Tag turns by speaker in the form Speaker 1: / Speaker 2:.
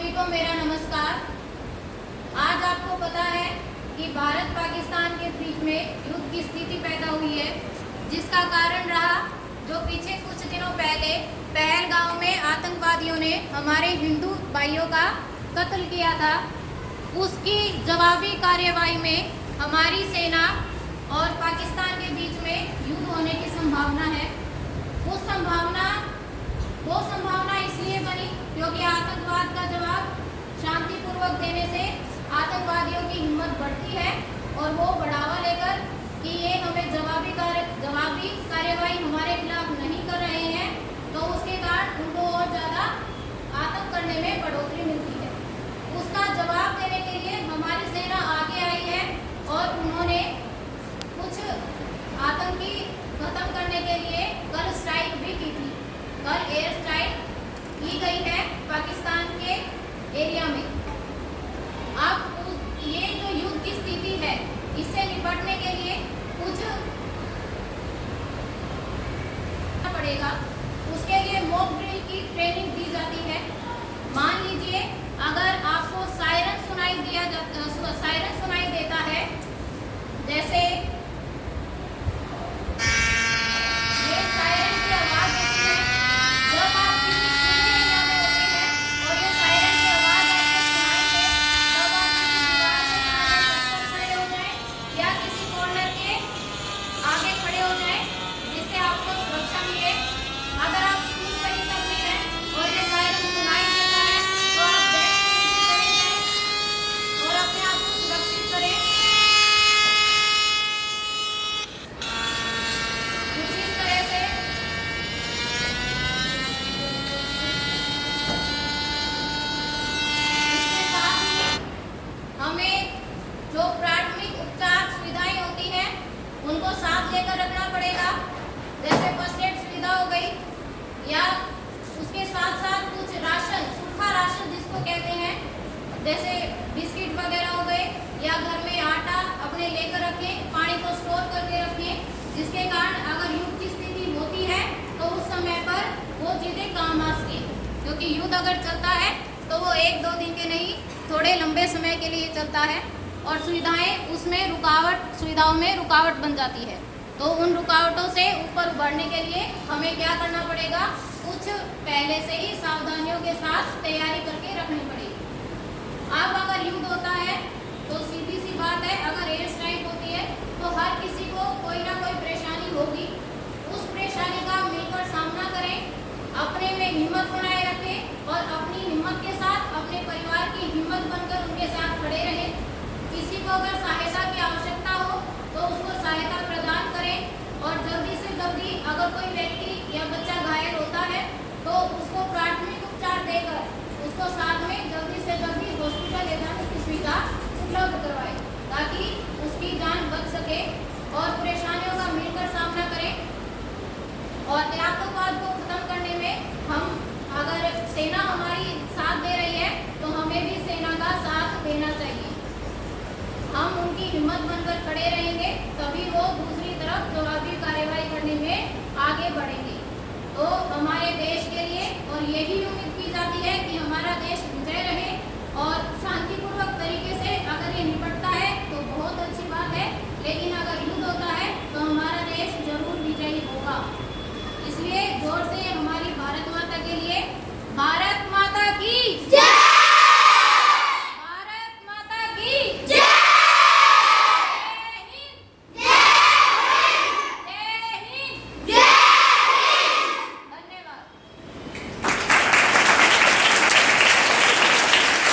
Speaker 1: सभी को मेरा नमस्कार। आज आपको पता है कि भारत पाकिस्तान के बीच में युद्ध की स्थिति पैदा हुई है, जिसका कारण रहा जो पीछे कुछ दिनों पहले पहलगांव में आतंकवादियों ने हमारे हिंदू भाइयों का कत्ल किया था। उसकी जवाबी कार्यवाही में हमारी सेना और पाकिस्तान के बीच में युद्ध होने की संभावना है। वो संभावना इसलिए बनी क्योंकि आतंकवाद का जवाब शांतिपूर्वक देने से आतंकवादियों की हिम्मत बढ़ती है और वो बढ़ावा लेकर कि ये हमें जवाबी कार्यवाही हमारे खिलाफ नहीं कर रहे हैं, तो उसके कारण उनको और ज़्यादा आतंक करने में बढ़ोतरी मिलती है। उसका जवाब देने के लिए हमारी सेना आगे आई है और उन्होंने कुछ आतंकी खत्म करने के लिए कल स्ट्राइक भी की थी। कल एयर स्ट्राइक की गई है पाकिस्तान के एरिया में। अब ये जो युद्ध की स्थिति है, इससे निपटने के लिए कुछ पड़ेगा। उसके लिए मॉक ड्रिल की ट्रेनिंग दी जाती है। मान लीजिए अगर आपको सायरन सुनाई देता है, जैसे ये सायरन की आवाज होती है जब आप किसी खुले एरिया में होते हैं और ये सायरन की आवाज आपको सुनाई दे, तब आप किसी दीवार के सामने खड़े हो जाएं या किसी कॉर्नर के आगे खड़े हो जाएं, जिससे आपको सुरक्षा मिले। अगर आप स्कूल परिसर में हैं और ये सायरन सुनाई देता है तो आप डेस्क के नीचे चले जाएं और अपने आप को सुरक्षित करें। कुछ इस तरह से इसके साथ ही हमें जो प्राथमिक उपचार सुविधाएं होती हैं उनको साथ लेकर रखना पड़ेगा, जैसे फर्स्ट एड सुविधा हो गई, या उसके साथ साथ कुछ राशन, सूखा राशन जिसको कहते हैं, जैसे बिस्किट वगैरह हो गए, या घर में आटा अपने लेकर रखें, पानी को स्टोर करके रखें, जिसके कारण अगर युद्ध की स्थिति होती है तो उस समय पर वो चीज़ें काम आ सके। क्योंकि युद्ध अगर चलता है तो वो 1-2 दिन के नहीं, थोड़े लंबे समय के लिए चलता है और सुविधाओं में रुकावट बन जाती है। तो उन रुकावटों से ऊपर उभरने के लिए हमें क्या करना पड़ेगा? कुछ पहले से ही सावधानियों के साथ तैयारी करके रखनी पड़ेगी। अब अगर युद्ध होता है तो सीधी सी बात है, अगर एयर स्ट्राइक होती है तो हर किसी को कोई ना कोई परेशानी होगी। उस परेशानी का मिलकर सामना करें, अपने में हिम्मत बनाए रखें और अपनी हिम्मत के साथ अपने परिवार की हिम्मत बनकर उनके साथ खड़े रहें। किसी को अगर सहायता की आवश्यकता हो तो उसको सहायता प्रदान करें और जल्दी से जल्दी अगर कोई व्यक्ति या बच्चा घायल होता है तो उसको प्राथमिक उपचार देकर उसको साथ में जल्दी से जल्दी हॉस्पिटल ले जाने की सुविधा उपलब्ध करवाएं, ताकि उसकी जान बच सके और परेशानियों का मिलकर सामना करें। और आतंकवाद को खत्म करने में अगर सेना हमारी साथ दे रही है तो हमें भी सेना का साथ देना चाहिए। हम उनकी हिम्मत बनकर खड़े रहेंगे, तभी वो दूसरी तरफ जवाबी कार्यवाही करने में आगे बढ़ेंगे। तो हमारे देश के लिए और यही उम्मीद की जाती है कि हमारा